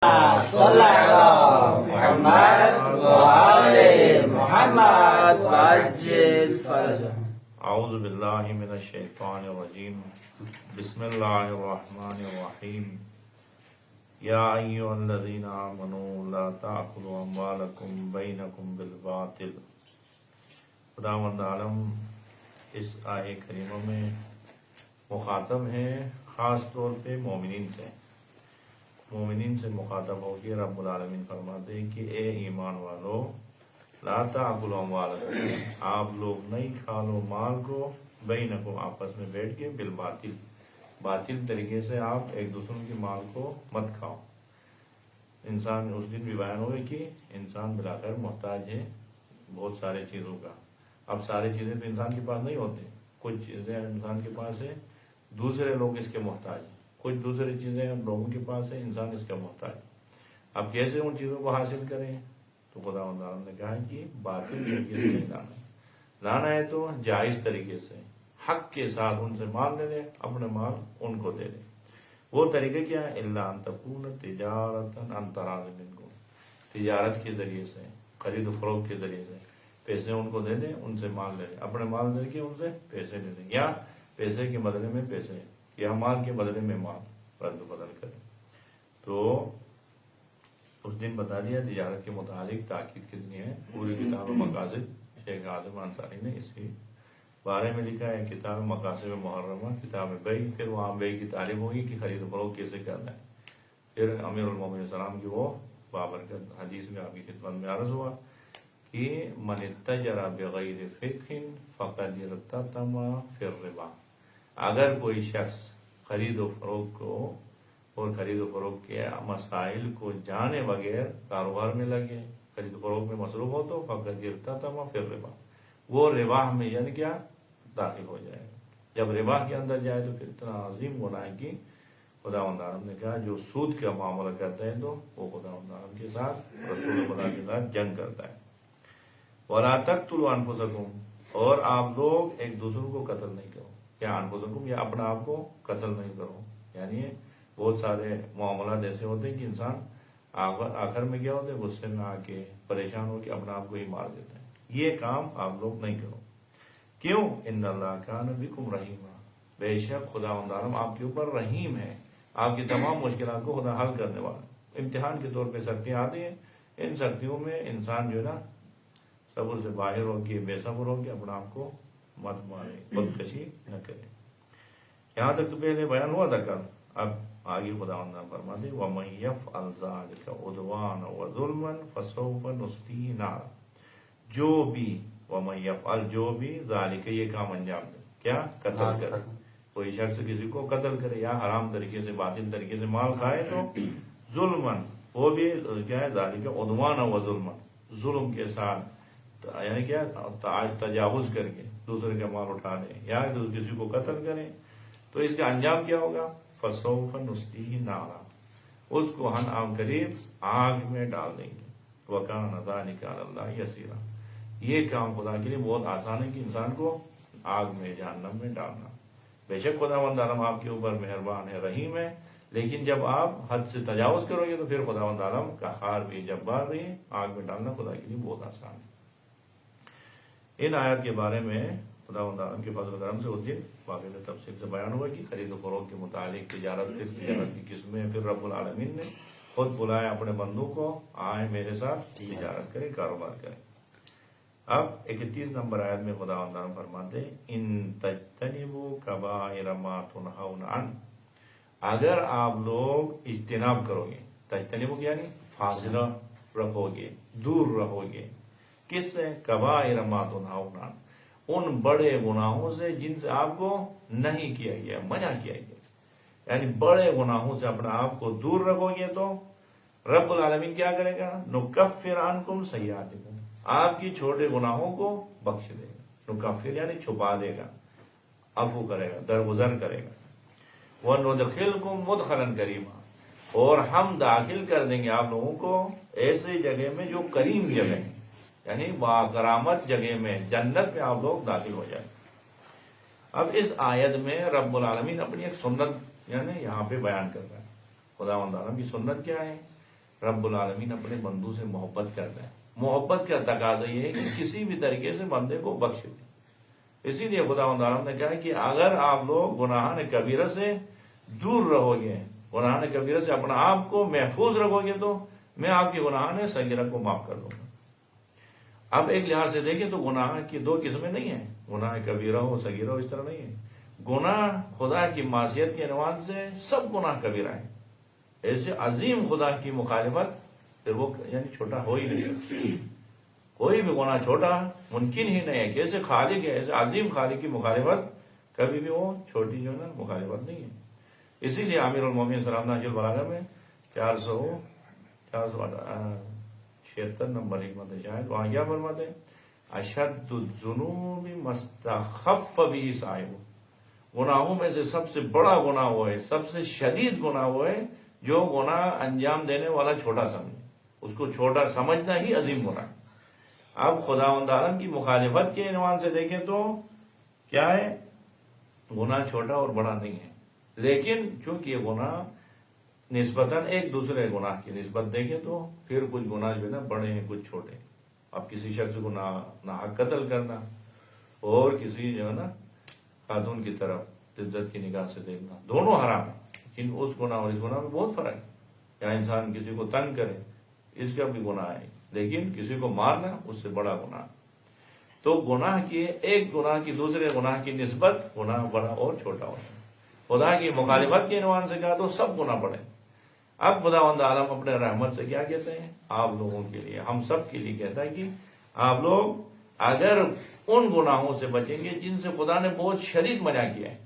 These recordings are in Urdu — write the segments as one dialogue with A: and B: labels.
A: صلی علی محمد وآل محمد وعجل فرجهم.
B: اعوذ باللہ من الشیطان الرجیم. بسم اللہ الرحمن الرحیم. یا ایھا الذین آمنوا لا تأکلوا اموالکم بینکم بالباطل. خداوند عالم اس آیہ کریمہ میں مخاطب ہے خاص طور پہ مومنین سے مخاطب ہو کے رب العالمین فرماتے ہیں کہ اے ایمان والو لا تأکلوا اموالکم، آپ لوگ نہیں کھا لو مال کو بینکم، آپس میں بیٹھ کے بالباطل، باطل طریقے سے آپ ایک دوسرے کے مال کو مت کھاؤ. انسان اس دن بھی بیان ہوئے کہ انسان بلا کر محتاج ہے بہت سارے چیزوں کا. اب ساری چیزیں تو انسان کے پاس نہیں ہوتی، کچھ چیزیں انسان کے پاس ہے، دوسرے لوگ اس کے محتاج ہیں، کچھ دوسری چیزیں لوگوں کے پاس ہے، انسان اس کا محتاج. اب کیسے ان چیزوں کو حاصل کریں؟ تو خدا نے کہا کہ باطل طریقے سے نہیں لانا ہے تو جائز طریقے سے حق کے ساتھ ان سے مال لے لیں، اپنے مال ان کو دے دیں. وہ طریقہ کیا ہے؟ الا ان تکون تجارتا عن تراض منکم، تجارت کے ذریعے سے، خرید و فروخت کے ذریعے سے پیسے ان کو دے دیں، ان سے مال لے لیں، اپنے مال دے کے ان سے پیسے لے لیں، یا پیسے کے بدلے میں پیسے یا مال کے بدلے میں مال رد بدل کریں. تو اس دن بتا دیا تجارت کے متعلق تاکید کتنی ہے. پوری کتاب مقاصد شیخ اعظم انصاری نے اس کے بارے میں لکھا ہے. کتاب مقاصد محرمہ، کتاب بیع، پھر وہاں بیع کی تعلیم ہوگی کہ خرید و فروخت کیسے کرنا ہے. پھر امیر المومنین السلام کی وہ بابرکت حدیث میں آپ کی خدمت میں عرض ہوا کہ من اتجر بغیر فقہ فقد ارتکب فی الربا. اگر کوئی شخص خرید و فروخت کو اور خرید و فروخت کے مسائل کو جانے بغیر کاروبار میں لگے، خرید و فروخت میں مصروف ہو تو فقد ارتکب فی الربا، وہ ربا میں یعنی کیا داخل ہو جائے گا. جب ربا کے اندر جائے تو پھر اتنا عظیم گناہ ہے کہ خداوند عالم نے کہا جو سود کا معاملہ کرتا ہے تو وہ خداوند عالم کے ساتھ، رسول خدا کے ساتھ جنگ کرتا ہے. وَلَا تَقْتُلُوا أَنفُسَكُمْ، اور آپ لوگ ایک دوسرے کو قتل نہیں کرو، یا انفسکم یا اپنا آپ کو قتل نہیں کرو. یعنی بہت سارے معاملات ایسے ہوتے ہیں کہ انسان آخر میں کیا ہوتے ہیں، غصے میں آ کے پریشان ہو کے اپنا آپ کو ہی مار دیتا ہے. یہ کام آپ لوگ نہیں کرو. کیوں؟ ان اللہ کان بکم رحیما، بے شک خداوند عالم آپ کے اوپر رحیم ہے، آپ کی تمام مشکلات کو خدا حل کرنے والا. امتحان کے طور پہ سختیاں آتی ہیں، ان سختیوں میں انسان جو ہے نا صبر سے باہر ہو کے، بے صبر ہو کے اپنا آپ کو مت مارے، خودکشی نہ کرے. یہاں تک تو پہلے بیان ہوا تھا کل. اب آگے خداوند فرماتے وَمَن يَفْعَلْ ذَلِكَ عُدْوَانًا وَظُلْمًا فَسَوْفَ نُصْلِيهِ نَارًا. جو بھی وَمَن يَفْعَلْ، جو بھی ذَلِكَ یہ کام انجام دے، کیا قتل کرے، کوئی شخص کسی کو قتل کرے یا حرام طریقے سے، باطل طریقے سے مال کھائے تو ظلمًا، وہ بھی کیا ہے ذَلِكَ عُدْوَانًا وَظُلْمًا، ظلم کے ساتھ، یعنی کیا تجاوز کر کے دوسرے کا مال اٹھا لے یا کسی کو قتل کرے، تو اس کا انجام کیا ہوگا؟ فَسَوْفَ نُصْلِيهِ نَارًا، اس کو ہم عام قریب آگ میں ڈال دیں گے. وَكَانَ ذَلِكَ عَلَى اللَّهِ يَسِيرًا، یہ کام خدا کے لیے بہت آسان ہے کہ انسان کو آگ میں، جہنم میں ڈالنا. بے شک خداوند عالم آپ کے اوپر مہربان ہے، رحیم ہے، لیکن جب آپ حد سے تجاوز کرو گے تو پھر خداوند عالم قہار بھی، جبار بھی، آگ میں ڈالنا خدا کے لیے بہت آسان ہے. ان آیات کے بارے میں خداوند عالم کے فضل و کرم سے اس دن واقعی تفصیل سے بیان ہوا کہ خرید و فروخت کے متعلق تجارت کی قسمیں. پھر رب العالمین نے خود بلایا اپنے بندوں کو، آئے میرے ساتھ تجارت کریں، کاروبار کریں. اب 31 نمبر آیت میں خداوند عالم فرماتے ہیں ان تجتنبوا کبائر ما تنہون عنہ، اگر آپ لوگ اجتناب کرو گے، تجتنبوا یعنی فاصلہ رکھو گے، دور رہو گے، کس سے؟ کبائر ما تنہون عنہ، ان بڑے گناہوں سے جن سے آپ کو نہیں کیا گیا، منع کیا گیا. یعنی بڑے گناہوں سے اپنا آپ کو دور رکھو گے تو رب العالمین کیا کرے گا؟ نکفر عنکم سیئاتکم، آپ کی چھوٹے گناہوں کو بخش دے گا. نکفر یعنی چھپا دے گا، عفو کرے گا، درگزر کرے گا. وندخلکم مدخلا کریما، اور ہم داخل کر دیں گے آپ لوگوں کو ایسے جگہ میں جو کریم جگہ ہے، یعنی باکرامت جگہ میں، جنت میں آپ لوگ داخل ہو جائیں. اب اس آیت میں رب العالمین اپنی ایک سنت یعنی یہاں پہ بیان کر رہا ہے. خداوند عالم کی سنت کیا ہے رب العالمین اپنے بندوں سے محبت کرتا ہے. محبت کا تقاضا یہ ہے کہ کسی بھی طریقے سے بندے کو بخش دے. اسی لیے خداوند عالم نے کہا کہ اگر آپ لوگ گناہ کبیرہ سے دور رہو گے، گناہ کبیرہ سے اپنا آپ کو محفوظ رکھو گے، تو میں آپ کے گناہ صغیرہ کو معاف کر دوں گا. اب ایک لحاظ سے دیکھیں تو گناہ کی دو قسمیں نہیں ہیں، گناہ کبیرہ ہو صغیرہ ہو، اس طرح نہیں ہے. گناہ خدا کی معصیت کے عنوان سے سب گناہ کبیرہ ہیں. ایسے عظیم خدا کی مخالفت پھر وہ یعنی چھوٹا ہو ہی نہیں سکتا. کوئی بھی گناہ چھوٹا ممکن ہی نہیں ہے کہ ایسے خالق ہے، ایسے عظیم خالق کی مخالفت کبھی بھی وہ چھوٹی جو ہے نا مخالفت نہیں ہے. اسی لیے امیر المومنین سلام نہج البلاغہ میں 476 نمبر حکمت شاید وہاں کیا فرماتے ہیں؟ اشد الذنوب مستخف به صاحب. گناہوں میں سے سب سے بڑا گناہ وہ ہے، سب سے شدید گناہ وہ ہے جو گناہ انجام دینے والا چھوٹا سمجھے. اس کو چھوٹا سمجھنا ہی عظیم گناہ ہے. اب خداوند عالم کی مخالفت کے عنوان سے دیکھیں تو کیا ہے؟ گناہ چھوٹا اور بڑا نہیں ہے، لیکن چونکہ یہ گناہ نسبتاً ایک دوسرے گناہ کی نسبت دیکھیں تو پھر کچھ گناہ جو ہے نا بڑے ہیں، کچھ چھوٹے. اب کسی شخص کو ناحق قتل کرنا اور کسی جو ہے نا خاتون کی طرف عزت کی نگاہ سے دیکھنا، دونوں حرام ہیں. لیکن اس گناہ اور اس گناہ میں بہت فرق ہے. یا انسان کسی کو تنگ کرے، اس کا بھی گناہ ہے، لیکن کسی کو مارنا اس سے بڑا گناہ. تو گناہ کی ایک گناہ کی دوسرے گناہ کی نسبت گناہ بڑا اور چھوٹا ہوتا ہے. خدا کی مخالفت کے عنوان سے کہا تو سب گناہ بڑے. اب خداوند عالم اپنے رحمت سے کیا کہتے ہیں؟ آپ لوگوں کے لیے، ہم سب کے لیے کہتا ہے کہ آپ لوگ اگر ان گناہوں سے بچیں گے جن سے خدا نے بہت شدید منع کیا ہے.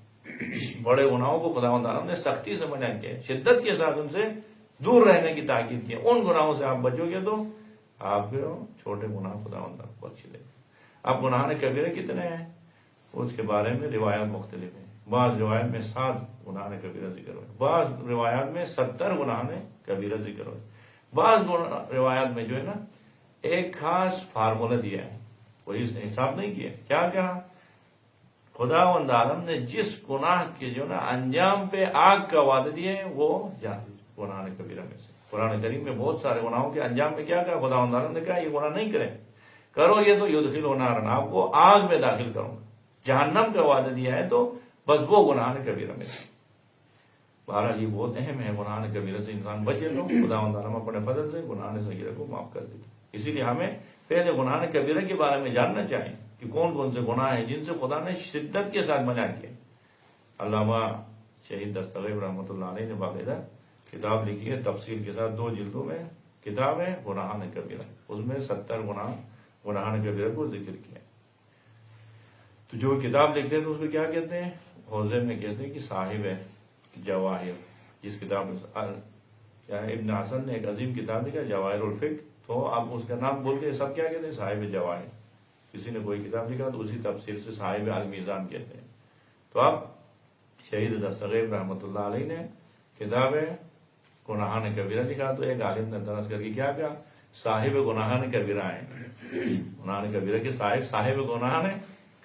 B: بڑے گناہوں کو خداوند عالم نے سختی سے منع کیا ہے، شدت کے ساتھ ان سے دور رہنے کی تاکید کی ہے. ان گناہوں سے آپ بچو گے تو آپ کے چھوٹے گناہ خداوند بخش دے گا. اب گناہ کبیرہ کتنے ہیں اس کے بارے میں روایات مختلف ہیں. بعض روایت میں 7 گناہ کبیرہ ذکر ہوئے، بعض روایات میں 70 گناہ کبیرہ ذکر ہوئے. بعض روایات میں جو ہے نا ایک خاص فارمولہ دیا ہے، کوئی حساب نہیں کیا. کیا کہا؟ خداوند عالم نے جس گناہ کے جو نا انجام پہ آگ کا وعدہ دیا ہے وہ گناہ کبیرہ میں سے. قرآن کریم میں بہت سارے گناہوں کے انجام میں کیا کہا؟ خداوند عالم نے کہا یہ گناہ نہیں کریں، کرو یہ تو یدخلون نارا، آپ کو آگ میں داخل کروں گا. جہنم کا وعدہ دیا ہے تو بس وہ گناہ کبیرہ میں سے. بہرحال یہ بہت اہم ہے، گناہ کبیرہ سے انسان بچے تو خداوند عالم اپنے فضل سے گناہ صغیرہ کو معاف کر دیتا. اسی لیے ہمیں پہلے گناہ کبیرہ کے بارے میں جاننا چاہیے کہ کون کون سے گناہ ہیں جن سے خدا نے شدت کے ساتھ منع کیا. علامہ شہید دستگیر رحمۃ اللہ علیہ نے باقاعدہ کتاب لکھی ہے تفصیل کے ساتھ، 2 جلدوں میں کتاب ہے گناہ کبیرہ. اس میں 70 گناہ کبیرہ کو ذکر کیا. تو جو کتاب لکھتے ہیں تو اس کو کیا کہتے ہیں؟ حوزے میں کہتے ہیں کہ صاحب ہے جواہر. جس کتاب میں کیا ہے، ابن حسن نے ایک عظیم کتاب لکھا جواہر الفقہ، تو اب اس کا نام بول کے سب کیا کہتے ہیں؟ صاحب جواہر. کسی نے کوئی کتاب لکھا تو اسی تفسیر سے صاحب المیزان کہتے ہیں. تو اب شہید دستگیر رحمۃ اللہ علیہ نے کتاب ہے گناہ کبیرہ لکھا، تو ایک عالم نے درس کر کے کیا کہا؟ صاحب گناہ کبیرہ ہیں. گناہ کبیرہ کے صاحب گناہ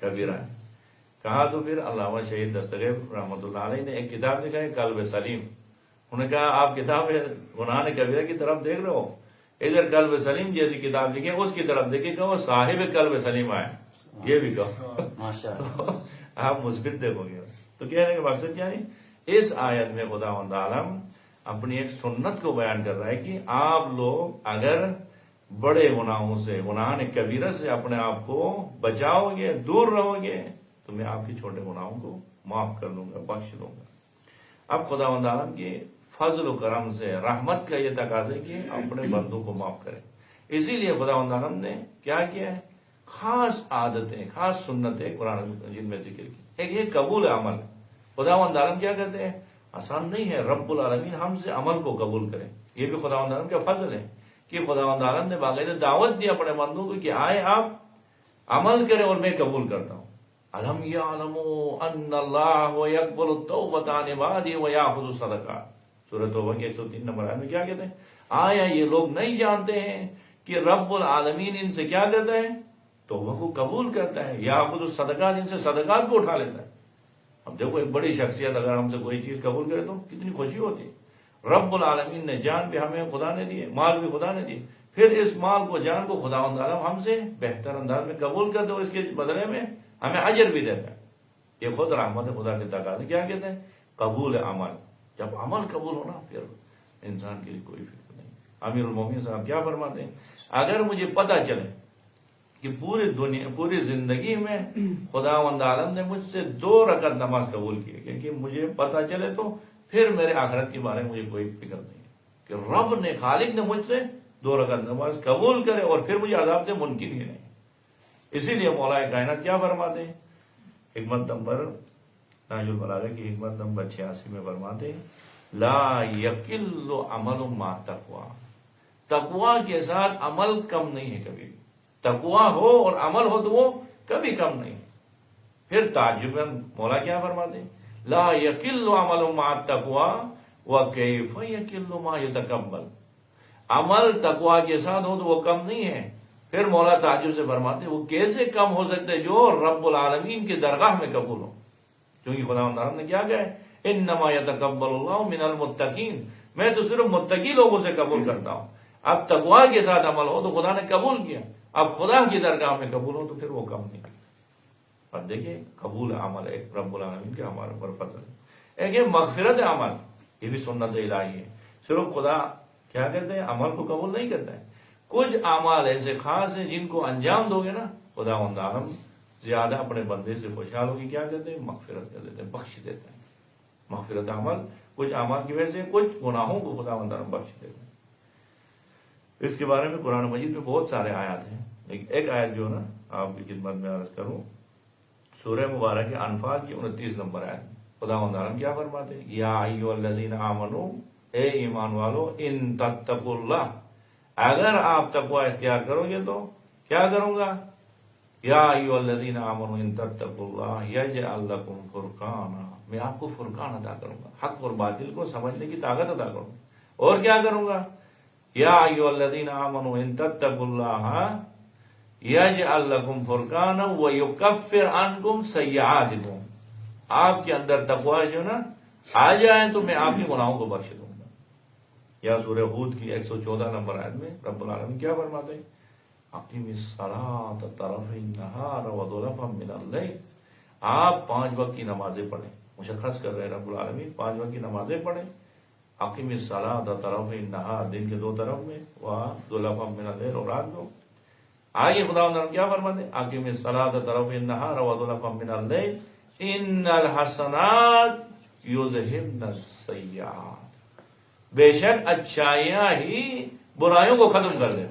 B: کبیرہ ہیں. کہا تو پھر علامہ شہید دستگیر رحمۃ اللہ علیہ نے ایک کتاب لکھا ہے قلب سلیم. انہوں نے کہا آپ کتاب گناہ کبیرہ کی طرف دیکھ رہے ہو، ادھر قلب سلیم جیسی کتاب لکھی اس کی طرف دیکھیں کہ وہ صاحب قلب سلیم آئے، یہ بھی کہو. آپ مثبت دیکھو گے. تو کہنے کا مقصد کیا ہے؟ اس آیت میں خداوند عالم اپنی ایک سنت کو بیان کر رہا ہے کہ آپ لوگ اگر بڑے گناہوں سے، گناہ کبیرہ سے اپنے آپ کو بچاؤ گے، دور رہو گے، تو میں آپ کے چھوٹے گناہوں کو معاف کر دوں گا، بخش دوں گا. اب خداوند عالم کے فضل و کرم سے، رحمت کا یہ تقاضا ہے کہ اپنے بندوں کو معاف کریں. اسی لیے خداوند عالم نے کیا کیا ہے؟ خاص عادتیں، خاص سنتیں قرآن جن میں ذکر کی. ایک یہ قبول عمل. خداوند عالم کیا کہتے ہیں؟ آسان نہیں ہے رب العالمین ہم سے عمل کو قبول کریں. یہ بھی خداوند عالم کا فضل ہے کہ خداوند عالم نے باقاعدہ دعوت دی اپنے بندوں کو کہ آئے آپ عمل کریں اور میں قبول کرتا ہوں. الم یعلموا ان اللہ یقبل التوبۃ عن عبادہ ویأخذ الصدقات. سورۃ توبہ کے 103 نمبر آیت میں کیا کہتے ہیں؟ آیا یہ لوگ نہیں جانتے ہیں کہ رب العالمین ان سے کیا کرتا ہے؟ توبہ کو قبول کرتا ہے. یأخذ الصدقات، ان سے صدقات کو اٹھا لیتا ہے. اب دیکھو ایک بڑی شخصیت اگر ہم سے کوئی چیز قبول کرے تو کتنی خوشی ہوتی ہے. رب العالمین نے جان بھی ہمیں خدا نے دیے، مال بھی خدا نے دیے، پھر اس مال کو جان کو خداوند عالم ہم سے بہتر انداز میں قبول کر دو، اس کے بدلے میں ہمیں اجر بھی دیتا ہے۔ یہ خود رحمت خدا کے تقاضے کیا کہتے ہیں؟ قبول عمل۔ جب عمل قبول ہونا پھر انسان کے لیے کوئی فکر نہیں۔ امیر المومنین صاحب کیا فرماتے ہیں؟ اگر مجھے پتہ چلے کہ پوری زندگی میں خداوند عالم نے مجھ سے 2 رکعت نماز قبول کی، کیونکہ مجھے پتہ چلے تو پھر میرے آخرت کے بارے میں مجھے کوئی فکر نہیں ہے کہ رب نے، خالق نے مجھ سے 2 رکعت نماز قبول کرے اور پھر مجھے عذاب سے منکر ہی نہیں۔ اسی لیے مولا کائنات کیا فرماتے ہیں؟ حکمت نمبر ناج البلاغہ کی حکمت نمبر 86 میں فرماتے ہیں لا یقل عمل ما تقوا، تقوا کے ساتھ عمل کم نہیں ہے کبھی بھی۔ تقوا ہو اور عمل ہو تو وہ کبھی کم نہیں۔ پھر تعجب مولا کیا فرماتے ہیں؟ لا یقل عمل مع التقوا وکیف یقل ما یتقبل، عمل تقوا کے ساتھ ہو تو وہ کم نہیں ہے۔ پھر مولا تعجب سے فرماتے ہیں وہ کیسے کم ہو سکتے جو رب العالمین کی درگاہ میں قبول ہو، کیونکہ خداوند عالم نے کیا کہا ہے؟ انما یتقبل اللہ من المتقین، میں تو صرف متقی لوگوں سے قبول کرتا ہوں۔ اب تقوا کے ساتھ عمل ہو تو خدا نے قبول کیا، اب خدا کی درگاہ میں قبول ہو تو پھر وہ کم نہیں۔ اور دیکھیں قبول عمل ایک رب العالمین کے ہمارے اوپر فضل ہے، ایک مغفرت عمل، یہ بھی سنت الہی ہے۔ صرف خدا کیا کہتے ہیں؟ عمل کو قبول نہیں کرتا ہے۔ کچھ اعمال ایسے خاص ہیں جن کو انجام دو گے نا، خداوند عالم زیادہ اپنے بندے سے خوشحال ہوگی، کیا کہتے ہیں؟ مغفرت کر دیتے ہیں، بخش دیتے ہیں۔ مغفرت عمل، کچھ اعمال کی وجہ سے کچھ گناہوں کو خداوند عالم بخش دیتے ہیں۔ اس کے بارے میں قرآن مجید میں بہت سارے آیات ہیں، ایک آیت جو نا آپ کی خدمت میں عرض کروں، سورہ مبارک انفال کی 29 نمبر آیت میں خداوند عالم کیا فرماتے ہیں؟ یا ایھا الذین آمنو، اے ایمان والو، ان تتقوا اللہ، اگر آپ تقوی اختیار کرو گے تو کیا کروں گا؟ یا ایھا الذین آمنو ان تتقوا اللہ یجعل لکم فرقانا، میں آپ کو فرقان عطا کروں گا، حق اور باطل کو سمجھنے کی طاقت عطا کروں گا۔ اور کیا کروں گا؟ یا ایھا الذین آمنوا ان تتقوا اللہ یجعل لکم فرقانا ویکفر عنکم سیئاتکم، آپ کے اندر تقوی جو نا آ جائیں تو میں آپ کے گناہوں کو بخش دوں گا۔ یا سورہ ہود کی 114 نمبر آیت میں رب العالمین کیا فرماتے ہیں؟ اقیم الصلاۃ طرفی النہار وزلفا من اللیل، آپ 5 وقت کی نمازیں پڑھیں، مشخص کر رہے ہیں رب العالمین 5 وقت کی نمازیں پڑھیں۔ اقیم الصلاۃ طرفی النہار، دن کے 2 طرف میں، وزلفا من اللیل، اور رات کو۔ آگے خداوند نے کیا فرماتے ہیں؟ اقیم الصلاۃ طرفی النہار وزلفا من اللیل ان الحسنات یذہبن السیئات، بے شک اچھائیاں ہی برائیوں کو ختم کر دیں۔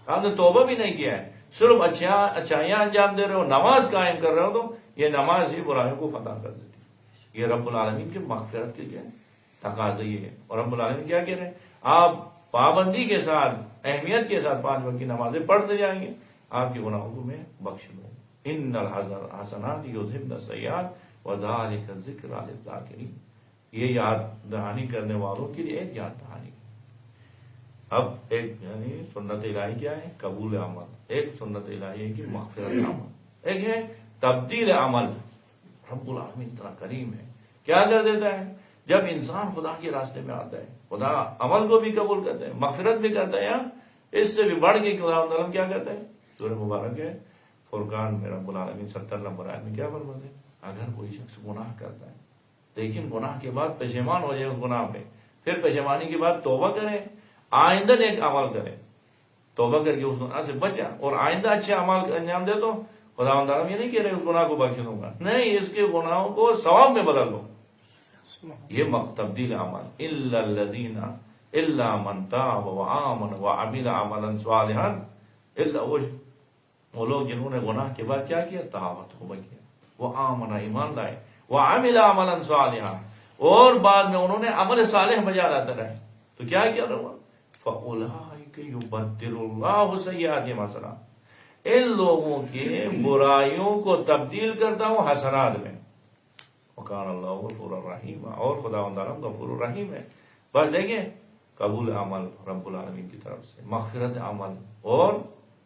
B: آپ نے توبہ بھی نہیں کیا ہے، صرف اچھائیاں انجام دے رہے ہو، نماز قائم کر رہے ہو، تو یہ نماز ہی برائیوں کو ختم کر دیتی۔ یہ رب العالمین کے مغفرت کے کیا تقاضے یہ ہے۔ اور رب العالمین کیا کہہ رہے ہیں؟ آپ پابندی کے ساتھ، اہمیت کے ساتھ 5 وقت کی نمازیں پڑھتے جائیں گے، آپ کے گناہوں کو میں بخش دوں۔ ان الحسنات یذہبن السیئات وذلک ذکریٰ للذاکرین، یہ یاد دہانی کرنے والوں کے لیے ایک یاد دہانی۔ اب ایک یعنی سنت الہی کیا ہے؟ قبول عمل، ایک سنت الہی ہے کہ مغفرت عمل، ایک ہے تبدیل عمل۔ رب العالمین اتنا کریم ہے، کیا کر دیتا ہے؟ جب انسان خدا کے راستے میں آتا ہے، خدا عمل کو بھی قبول کرتا ہے، مغفرت بھی کرتا ہے، اس سے بھی بڑھ کے خدا عالم کیا کرتا ہے؟ سورہ مبارک ہے فرقان میں رب العالمین 70 نمبر آیت میں کیا فرماتے ہیں؟ اگر کوئی شخص گناہ کرتا ہے لیکن گناہ کے بعد پشیمان ہو جائے اس گناہ پہ، پھر پشیمانی کے بعد توبہ کرے، آئندہ نیک عمل کرے، توبہ کر کے اس گناہ سے بچا اور آئندہ اچھے عمل انجام دے، تو خداوند عالم یہ نہیں کہہ رہے اس گناہ کو بخش دوں گا، نہیں، اس کے گناہوں کو ثواب میں بدل دو۔ یہ تبدیل عمل، الا الذین الا من تاب وآمن وعمل عملا صالحا، الا وہ لوگ جنہوں نے گناہ کے بعد کیا کیا؟ توبہ کیا، وہ آمن، ایمان لائے، وعمل عملا صالحا، اور بعد میں انہوں نے عمل صالح بجا لاتے رہے، تو کیا کیا رہا؟ فَأُولَٰئِكَ يُبَدِّلُ اللَّهُ سَيِّئَاتِهِمْ حَسَنَاتٍ، ان لوگوں کے برائیوں کو تبدیل کرتا ہوں حسنات میں، وَكَانَ اللَّهُ غَفُورًا رَحِيمًا، اور خداوند عالم غفور الرحیم ہے۔ بس دیکھیں قبول عمل رب العالمین کی طرف سے، مغفرت عمل اور